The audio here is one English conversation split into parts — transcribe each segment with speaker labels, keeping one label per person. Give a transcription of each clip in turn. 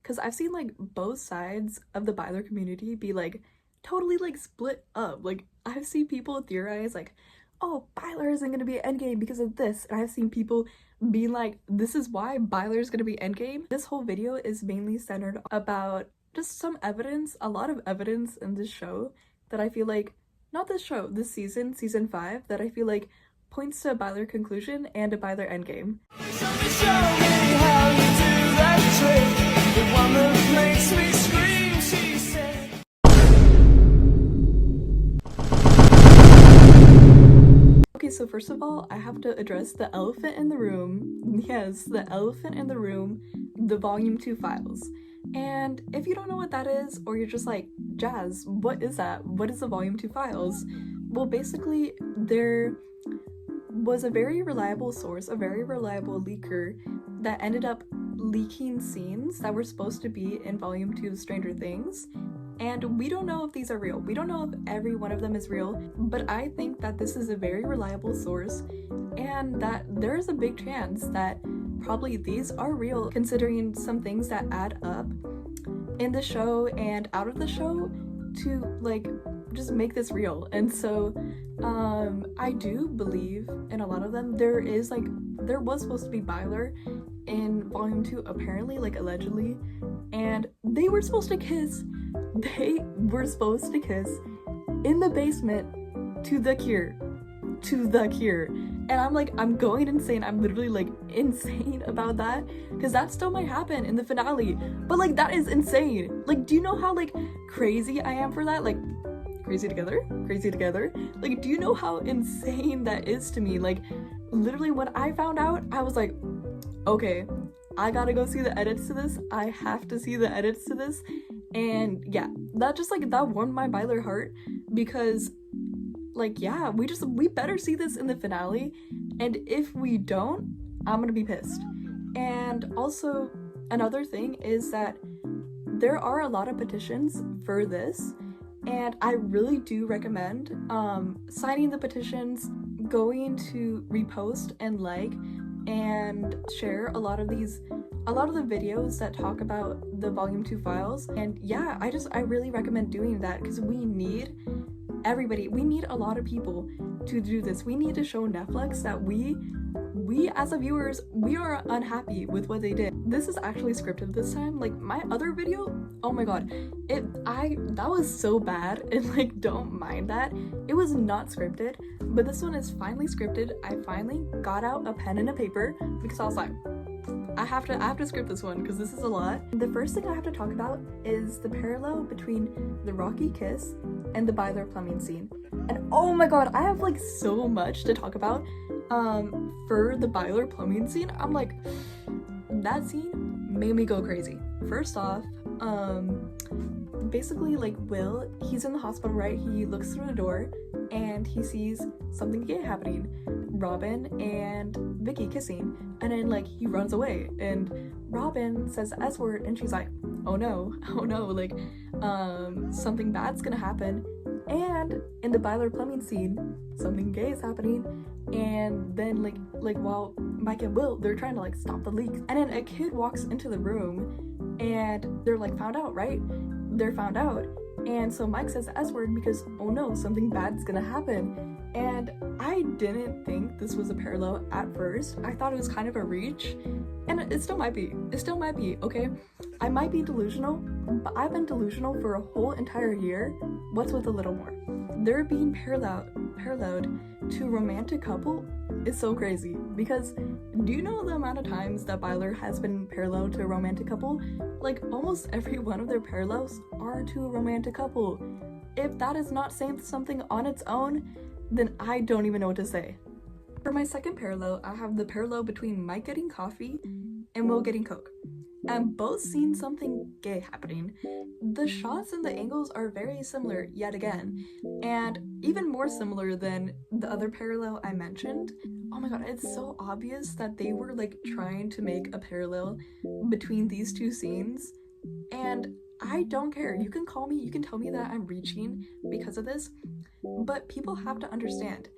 Speaker 1: because I've seen like both sides of the Byler community be like totally like split up. Like I've seen people theorize like, oh, Byler isn't gonna be endgame because of this, and I've seen people be like, this is why Byler's gonna be endgame. This whole video is mainly centered about just some evidence, a lot of evidence in this show that I feel like, not this show, this season, season 5, that I feel like points to a Byler conclusion and a Byler endgame. Okay, so first of all, I have to address the elephant in the room. Yes, the elephant in the room, the volume 2 files. And if you don't know what that is, or you're just like, Jazz, what is that? What is the volume 2 files? Well, basically, there was a very reliable source, a very reliable leaker that ended up leaking scenes that were supposed to be in volume 2 of Stranger Things. And we don't know if these are real. We don't know if every one of them is real, but I think that this is a very reliable source and that there is a big chance that probably these are real, considering some things that add up in the show and out of the show to like just make this real. And so I do believe in a lot of them. There was supposed to be Byler in volume 2, apparently, like allegedly, and they were supposed to kiss. They were supposed to kiss in the basement to the cure. And I'm like, I'm going insane. I'm literally like insane about that, because that still might happen in the finale, but like that is insane. Like, do you know how like crazy I am for that? Like, crazy together. Like, do you know how insane that is to me? Like, literally when I found out, I was like, okay, I gotta go see the edits to this. I have to see the edits to this. And yeah, that just like, that warmed my Byler heart, because like, yeah, we better see this in the finale, and if we don't, I'm gonna be pissed. And also, another thing is that there are a lot of petitions for this, and I really do recommend signing the petitions, going to repost and like and share a lot of the videos that talk about the volume 2 files. And yeah, I really recommend doing that, because we need everybody, we need a lot of people to do this. We need to show Netflix that we as the viewers, we are unhappy with what they did. This is actually scripted this time. Like, my other video, oh my god, that was so bad, and like, don't mind that. It was not scripted, but this one is finally scripted. I finally got out a pen and a paper, because I was like, I have to script this one, because this is a lot. The first thing I have to talk about is the parallel between the Rocky kiss and the Byler plumbing scene. And oh my god, I have like so much to talk about for the Byler plumbing scene. I'm like, that scene made me go crazy. First off, basically, like, Will, he's in the hospital, right? He looks through the door and he sees something gay happening. Robin and Vicky kissing, and then like he runs away, and Robin says the S word, and she's like, oh no, like something bad's gonna happen. And in the Byler plumbing scene, something gay is happening, and then like while Mike and Will, they're trying to like stop the leaks, and then a kid walks into the room and they're like found out, right? They're found out, and so Mike says the S word because, oh no, something bad's gonna happen. And I didn't think this was a parallel at first. I thought it was kind of a reach, and it still might be. Okay? I might be delusional, but I've been delusional for a whole entire year. What's with a little more? They're being paralleled to romantic couple is so crazy, because do you know the amount of times that Byler has been paralleled to a romantic couple? Like, almost every one of their parallels are to a romantic couple. If that is not saying something on its own, then I don't even know what to say. For my second parallel, I have the parallel between Mike getting coffee and Will getting Coke, and both seen something gay happening. The shots and the angles are very similar yet again, and even more similar than the other parallel I mentioned. Oh my god, it's so obvious that they were like trying to make a parallel between these two scenes, and I don't care. You can tell me that I'm reaching because of this, but people have to understand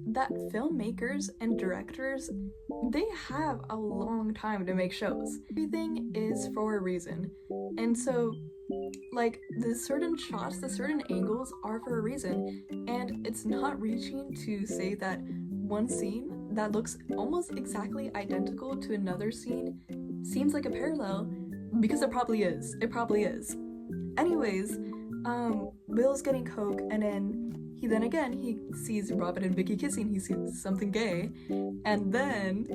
Speaker 1: that filmmakers and directors, they have a long time to make shows. Everything is for a reason. And so, like, the certain shots, the certain angles are for a reason. And it's not reaching to say that one scene that looks almost exactly identical to another scene seems like a parallel, because it probably is. It probably is. Anyways, Will's getting coke, and then he sees Robin and Vicky kissing. He sees something gay. And then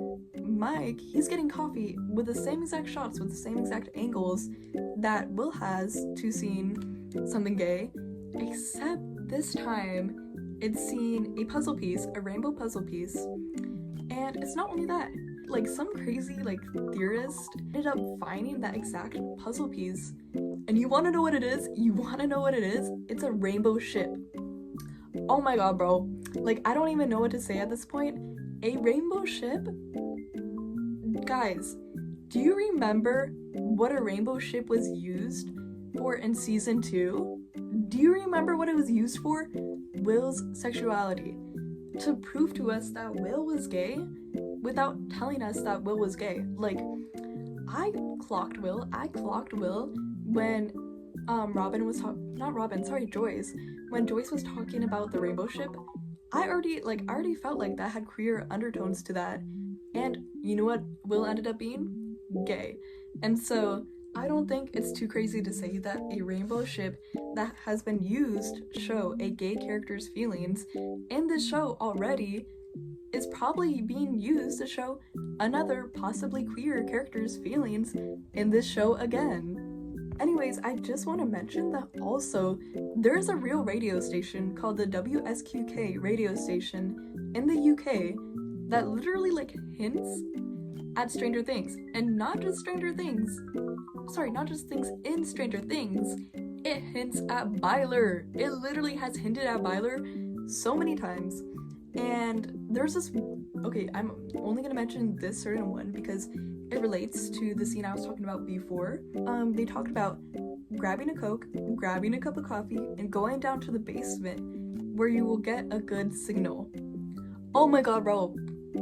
Speaker 1: Mike, he's getting coffee with the same exact shots, with the same exact angles that Will has to seeing something gay, except this time it's seeing a puzzle piece, a rainbow puzzle piece. And it's not only that, like, some crazy, like, theorist ended up finding that exact puzzle piece. And you want to know what it is? It's a rainbow ship. Oh my god, bro. Like, I don't even know what to say at this point. A rainbow ship? Guys, do you remember what a rainbow ship was used for in season 2? Do you remember what it was used for? Will's sexuality. To prove to us that Will was gay without telling us that Will was gay. Like, I clocked Will when Joyce. When Joyce was talking about the rainbow ship, I already felt like that had queer undertones to that. And you know what Will ended up being? Gay. And so I don't think it's too crazy to say that a rainbow ship that has been used to show a gay character's feelings in this show already is probably being used to show another possibly queer character's feelings in this show again. Anyways, I just want to mention that also there is a real radio station called the WSQK radio station in the UK that literally, like, hints at Stranger Things. And not just things in Stranger Things, it hints at Byler. It literally has hinted at Byler so many times. And there's this, okay, I'm only gonna mention this certain one because it relates to the scene I was talking about before. They talked about grabbing a Coke, grabbing a cup of coffee, and going down to the basement where you will get a good signal. Oh my god, bro.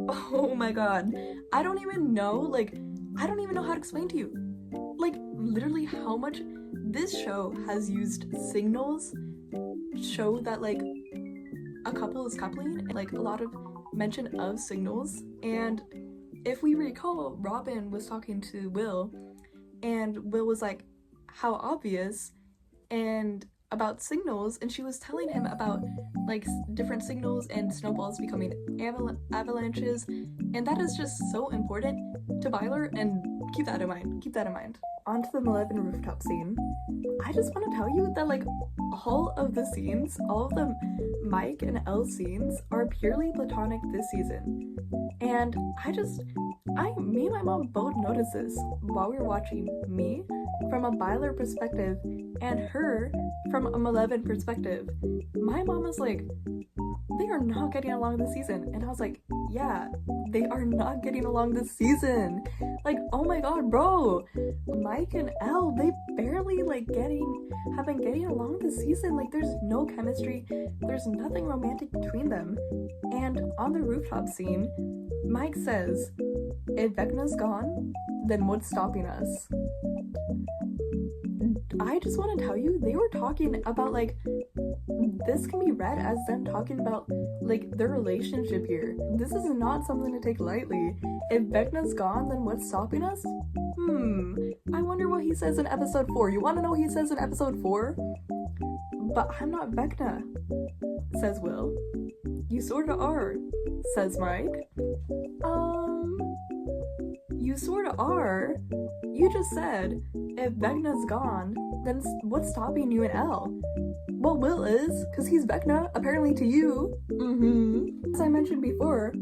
Speaker 1: Oh my god. I don't even know how to explain to you, like, literally how much this show has used signals to show that, like, a couple is coupling, like, a lot of mention of signals. And if we recall, Robin was talking to Will, and Will was like, how obvious, and about signals, and she was telling him about, like, different signals and snowballs becoming avalanches, and that is just so important to Byler, and keep that in mind. On to the Malevolent rooftop scene. I just want to tell you that, like, all of the Mike and Elle scenes are purely platonic this season. And me and my mom both noticed this while we were watching, me from a Byler perspective and her from a Malevolent perspective. My mom was like, they are not getting along this season. And I was like, yeah, they are not getting along this season. Like, oh my god, bro. Mike and Elle, they barely, like, have been getting along this season. Like, there's no chemistry. There's nothing romantic between them. And on the rooftop scene, Mike says, if Vecna's gone, then what's stopping us? I just want to tell you, they were talking about, like, this can be read as them talking about, like, their relationship here. This is not something to take lightly. If Vecna's gone, then what's stopping us? I wonder what he says in episode 4. You want to know what he says in episode 4? But I'm not Vecna, says Will. You sorta are, says Mike. You sorta are? You just said, if Vecna's gone, then what's stopping you and Elle? Well, Will is, because he's Vecna, apparently to you. As I mentioned before,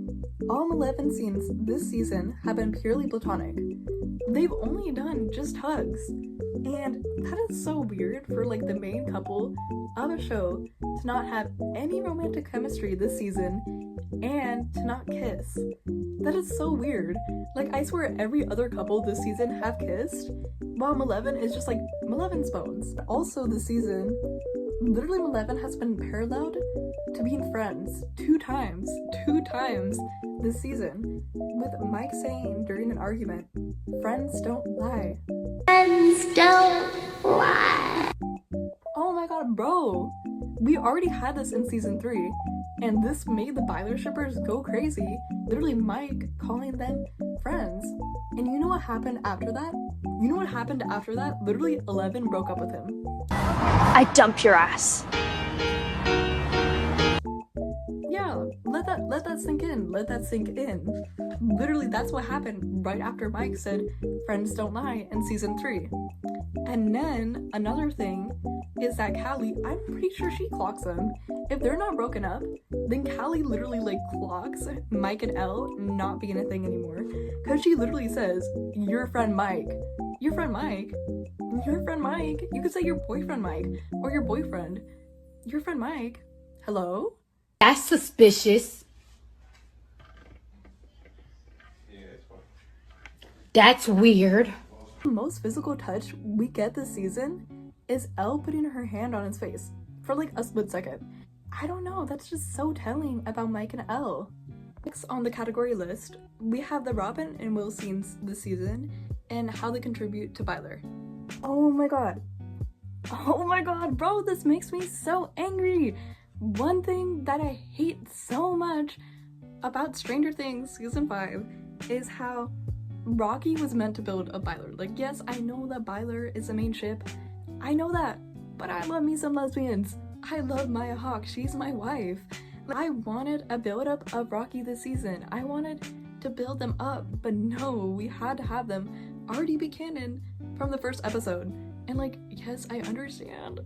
Speaker 1: all Malevolent scenes this season have been purely platonic. They've only done just hugs. And that is so weird for, like, the main couple of a show to not have any romantic chemistry this season and to not kiss. That is so weird. Like, I swear every other couple this season have kissed, while Malevolent is just, like, Malevolent's bones. Also this season, Literally 11 has been paralleled to being friends two times this season, with Mike saying during an argument, "Friends don't lie."
Speaker 2: Friends don't lie.
Speaker 1: Oh my god, bro! We already had this in season 3, and this made the Byler shippers go crazy. Literally Mike calling them friends. And you know what happened after that? Literally 11 broke up with him.
Speaker 2: I dump your ass.
Speaker 1: Yeah, let that sink in. Literally, that's what happened right after Mike said friends don't lie in season 3. And then another thing is that Callie, I'm pretty sure she clocks them. If they're not broken up, then Callie literally like clocks Mike and Elle not being a thing anymore. Cause she literally says, your friend Mike. You could say your boyfriend Mike or your boyfriend. Your friend Mike. Hello?
Speaker 3: That's suspicious. That's weird.
Speaker 1: The most physical touch we get this season is Elle putting her hand on his face for like a split second. I don't know, that's just so telling about Mike and Elle. Next on the category list, we have the Robin and Will scenes this season and how they contribute to Byler. Oh my god, bro, this makes me so angry. One thing that I hate so much about Stranger Things season 5 is how Rocky was meant to build a Byler. Like, yes, I know that Byler is the main ship. I know that. But I love me some lesbians. I love Maya Hawke. She's my wife. I wanted a build-up of Rocky this season. I wanted to build them up. But no, we had to have them already be canon from the first episode. And like, yes, I understand.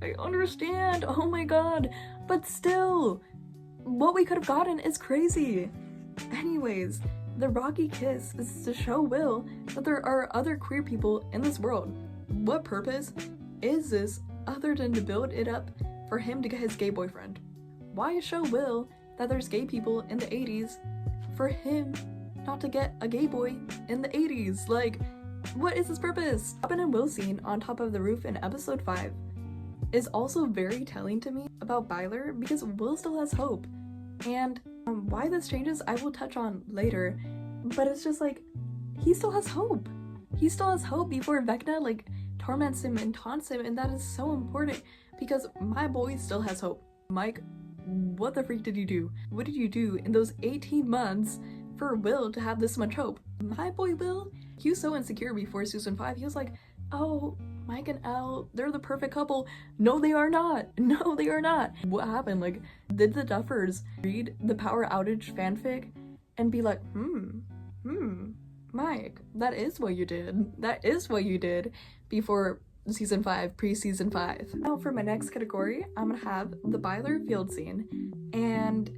Speaker 1: Oh my god. But still, what we could have gotten is crazy. Anyways, the Rocky kiss is to show Will that there are other queer people in this world. What purpose is this other than to build it up for him to get his gay boyfriend? Why show Will that there's gay people in the 80s for him not to get a gay boy in the 80s? Like, what is his purpose? Robin and Will scene on top of the roof in episode 5 is also very telling to me about Byler because Will still has hope. And why this changes, I will touch on later, but it's just like, he still has hope. He still has hope before Vecna like torments him and taunts him, and that is so important because my boy still has hope. Mike, what the freak did you do? What did you do in those 18 months for Will to have this much hope? My boy Will, he was so insecure before season 5. He was like, oh, Mike and Elle, they're the perfect couple. No, they are not. What happened? Like, did the Duffers read the Power Outage fanfic and be like, Mike, that is what you did before season 5, pre-season 5. Now for my next category, I'm gonna have the Byler field scene. And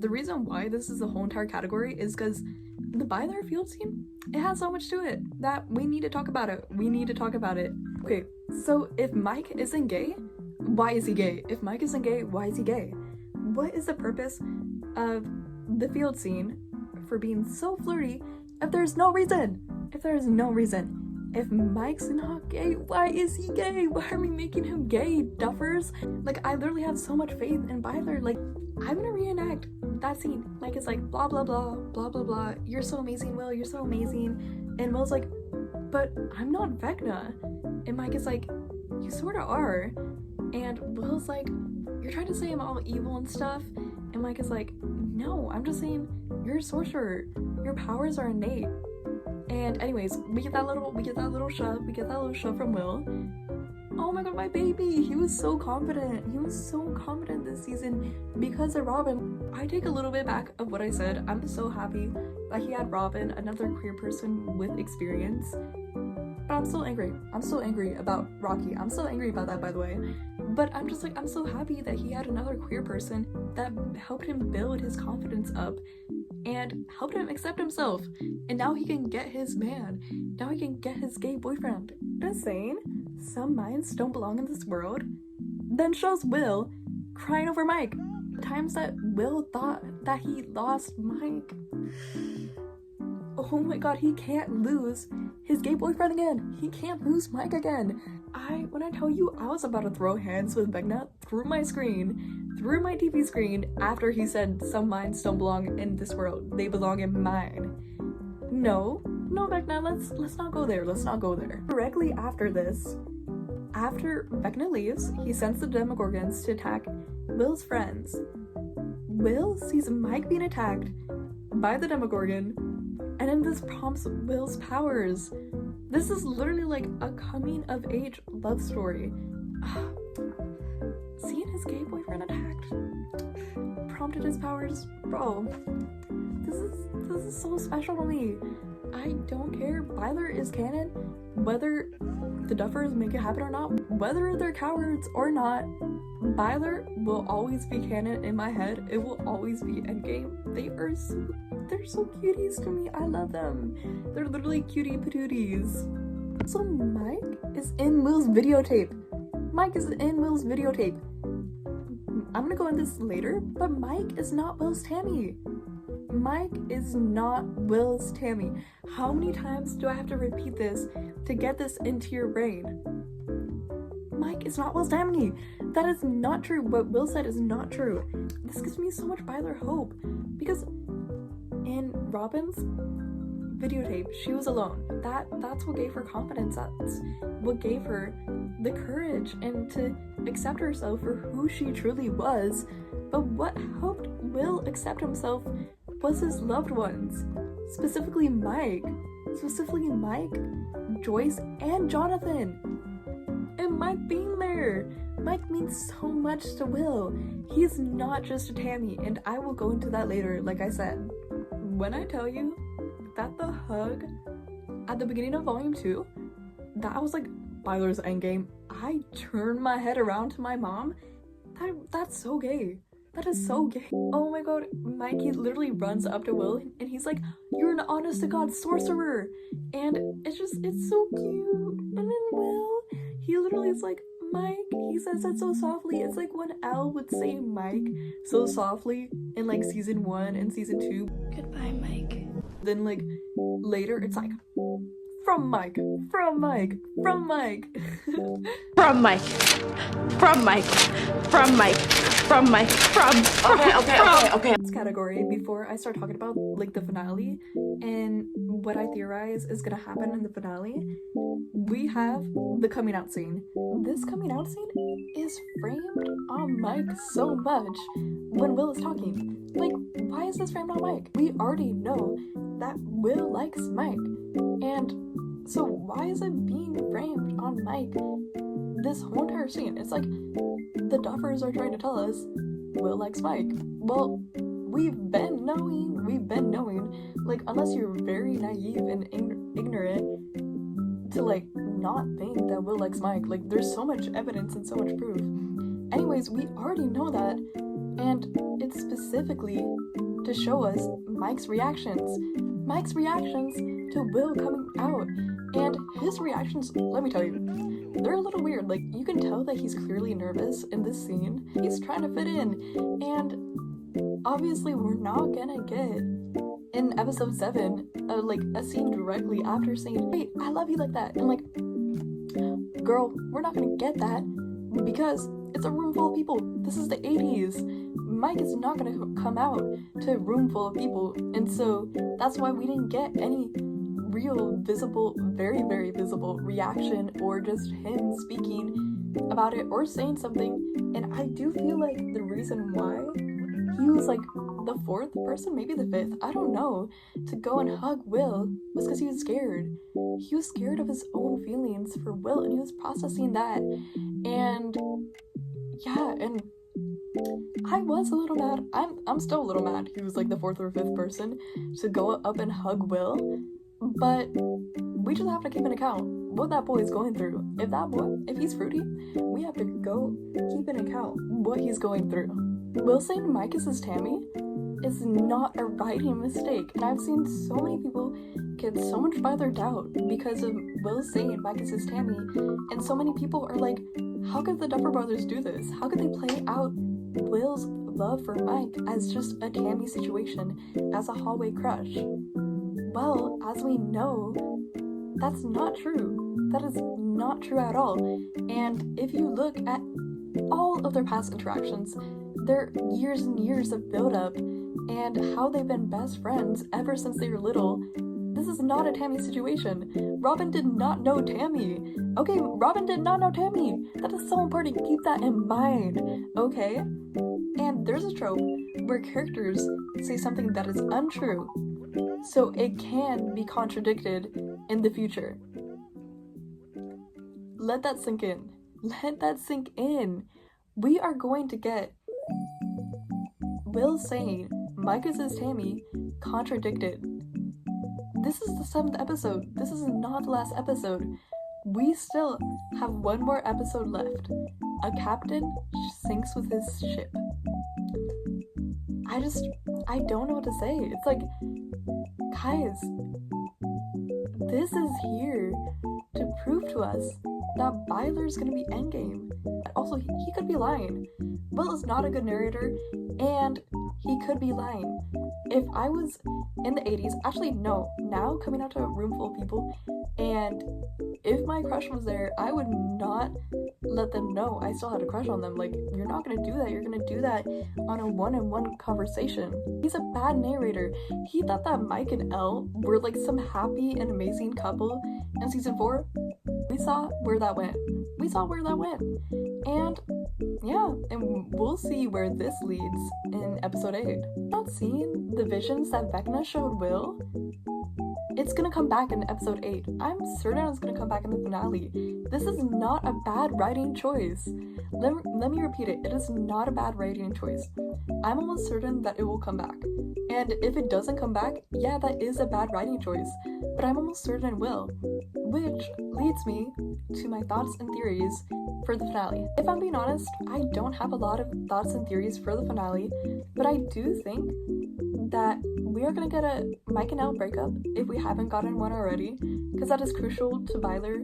Speaker 1: the reason why this is a whole entire category is because the Byler field scene, it has so much to it that we need to talk about it. Okay, so if Mike isn't gay, why is he gay? If Mike isn't gay, why is he gay? What is the purpose of the field scene for being so flirty if there's no reason? If Mike's not gay, why is he gay? Why are we making him gay, Duffers? Like, I literally have so much faith in Byler. Like, I'm gonna reenact that scene. Mike is like, blah, blah, blah, blah, blah, blah. You're so amazing, Will. You're so amazing. And Will's like, but I'm not Vecna. And Mike is like, you sort of are. And Will's like, you're trying to say I'm all evil and stuff. And Mike is like, no, I'm just saying you're a sorcerer. Your powers are innate. And anyways, we get that little shove from Will. Oh my god, my baby! He was so confident this season because of Robin. I take a little bit back of what I said. I'm so happy that he had Robin, another queer person with experience. But I'm still angry about Rocky. I'm still angry about that, by the way. But I'm just like, I'm so happy that he had another queer person that helped him build his confidence up and helped him accept himself. And now he can get his man. Now he can get his gay boyfriend. Just saying, some minds don't belong in this world. Then shows Will crying over Mike. The times that Will thought that he lost Mike. oh my god, he can't lose his gay boyfriend again. He can't lose Mike again. When I tell you, I was about to throw hands with Vecna through my screen, through my TV screen, after he said some minds don't belong in this world. They belong in mine. No, Vecna, let's not go there. Let's not go there. Directly after this, after Vecna leaves, he sends the Demogorgons to attack Will's friends. Will sees Mike being attacked by the Demogorgon, and then this prompts Will's powers. This is literally like a coming of age love story. Seeing his gay boyfriend attacked prompted his powers. Bro, this is so special to me. I don't care. Byler is canon. Whether the Duffers make it happen or not, whether they're cowards or not, Byler will always be canon in my head. It will always be Endgame. They're so cuties to me. I love them. They're literally cutie patooties. So Mike is in Will's videotape. Mike is in Will's videotape. I'm gonna go into this later, but Mike is not Will's Tammy. Mike is not Will's Tammy. How many times do I have to repeat this to get this into your brain? Mike is not Will's Tammy. That is not true. What Will said is not true. This gives me so much Byler hope, because in Robin's videotape, she was alone. That's what gave her confidence. That's what gave her the courage and to accept herself for who she truly was. But what helped Will accept himself was his loved ones, specifically Mike, Joyce, and Jonathan. And Mike being there. Mike means so much to Will. He's not just a Tammy, and I will go into that later, like I said. When I tell you that the hug at the beginning of Volume 2, that was like Byler's endgame. I turned my head around to my mom. That's so gay. That is so gay. Oh my god, Mikey literally runs up to Will and he's like, "You're an honest to God sorcerer." And it's so cute. And then Will, he literally is like, "Mike," he says that so softly. It's like when Al would say Mike so softly in like season 1 and season 2.
Speaker 2: Goodbye, Mike.
Speaker 1: Then like later it's like, from Mike, from Mike, from Mike.
Speaker 3: From Mike. From Mike. From Mike. From Mike. Okay.
Speaker 1: This category, before I start talking about like the finale and what I theorize is gonna happen in the finale, we have the coming out scene. This coming out scene is framed on Mike so much when Will is talking. Like, why is this framed on Mike? We already know that Will likes Mike, and so why is it being framed on Mike this whole entire scene? It's like the Duffers are trying to tell us Will likes Mike. Well, we've been knowing, like, unless you're very naive and ignorant to like not think that Will likes Mike. Like, there's so much evidence and so much proof. Anyways, we already know that, and it's specifically to show us Mike's reactions to Will coming out. And his reactions, let me tell you, they're a little weird. Like, you can tell that he's clearly nervous in this scene. He's trying to fit in, and obviously we're not gonna get in episode 7 like a scene directly after saying, "Wait, I love you," like that. And like, girl, we're not gonna get that because it's a room full of people. This is the 80s. Mike is not gonna come out to a room full of people, and so that's why we didn't get any real visible, very, very visible reaction or just him speaking about it or saying something. And I do feel like the reason why he was like the 4th person, maybe the 5th, I don't know, to go and hug Will was because he was scared. He was scared of his own feelings for Will, and he was processing that. And yeah, and I was a little mad. I'm still a little mad he was like the 4th or 5th person to go up and hug Will. But we just have to keep an account what that boy is going through. If he's fruity, we have to go keep an account what he's going through. Will saying Mike is his Tammy is not a writing mistake, and I've seen so many people get so much by their doubt because of Will saying Mike is his Tammy, and so many people are like, how could the Duffer Brothers do this? How could they play out Will's love for Mike as just a Tammy situation, as a hallway crush? Well, as we know, that's not true. That is not true at all. And if you look at all of their past interactions, their years and years of build-up, and how they've been best friends ever since they were little, this is not a Tammy situation. Robin did not know Tammy. Okay, Robin did not know Tammy. That is so important. Keep that in mind, okay? And there's a trope where characters say something that is untrue, so it can be contradicted in the future. Let that sink in. Let that sink in. We are going to get Will saying Mike is his Tammy contradicted. This is the 7th episode. This is not the last episode. We still have one more episode left. A captain sinks with his ship. I don't know what to say. It's like, guys, this is here to prove to us that Byler's gonna be endgame. Also, he could be lying. Will is not a good narrator, and he could be lying. If I was in the 80s, actually no, now coming out to a room full of people, and if my crush was there, I would not let them know I still had a crush on them. Like, you're not gonna do that. You're gonna do that on a one-on-one conversation. He's a bad narrator. He thought that Mike and Elle were like some happy and amazing couple in season 4. We saw where that went. And yeah, and we'll see where this leads in episode 8. Not seeing the visions that Vecna showed Will. It's gonna come back in episode 8. I'm certain it's gonna come back in the finale. This is not a bad writing choice. Let me repeat it. It is not a bad writing choice. I'm almost certain that it will come back. And if it doesn't come back, yeah, that is a bad writing choice. But I'm almost certain it will. Which leads me to my thoughts and theories for the finale. If I'm being honest, I don't have a lot of thoughts and theories for the finale, but I do think that we are gonna get a Mike and Elle breakup if we haven't gotten one already, because that is crucial to Byler.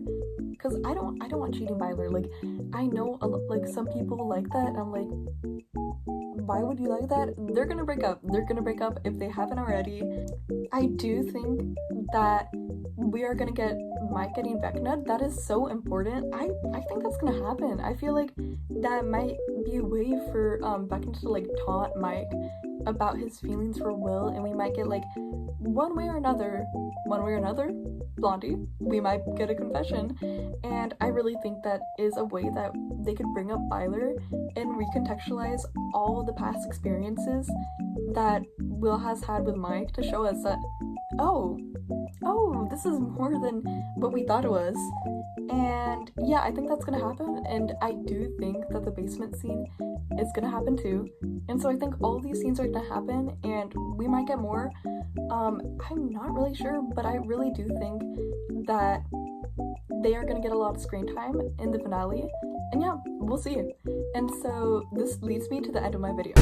Speaker 1: Because I don't want cheating Byler. Like, I know like some people like that, and I'm like, why would you like that? They're gonna break up. They're gonna break up if they haven't already. I do think that we are gonna get Mike getting Vecna. That is so important. I think that's gonna happen. I feel like that might be a way for Vecna to like taunt Mike about his feelings for Will, and we might get like one way or another, Blondie, we might get a confession. And I really think that is a way that they could bring up Byler and recontextualize all the past experiences that Will has had with Mike to show us that, oh, this is more than what we thought it was. And yeah, I think that's gonna happen, and I do think that the basement scene is gonna happen too. And so I think all these scenes are gonna happen, and we might get more. I'm not really sure, but I really do think that they are gonna get a lot of screen time in the finale. And yeah, we'll see. And so this leads me to the end of my video.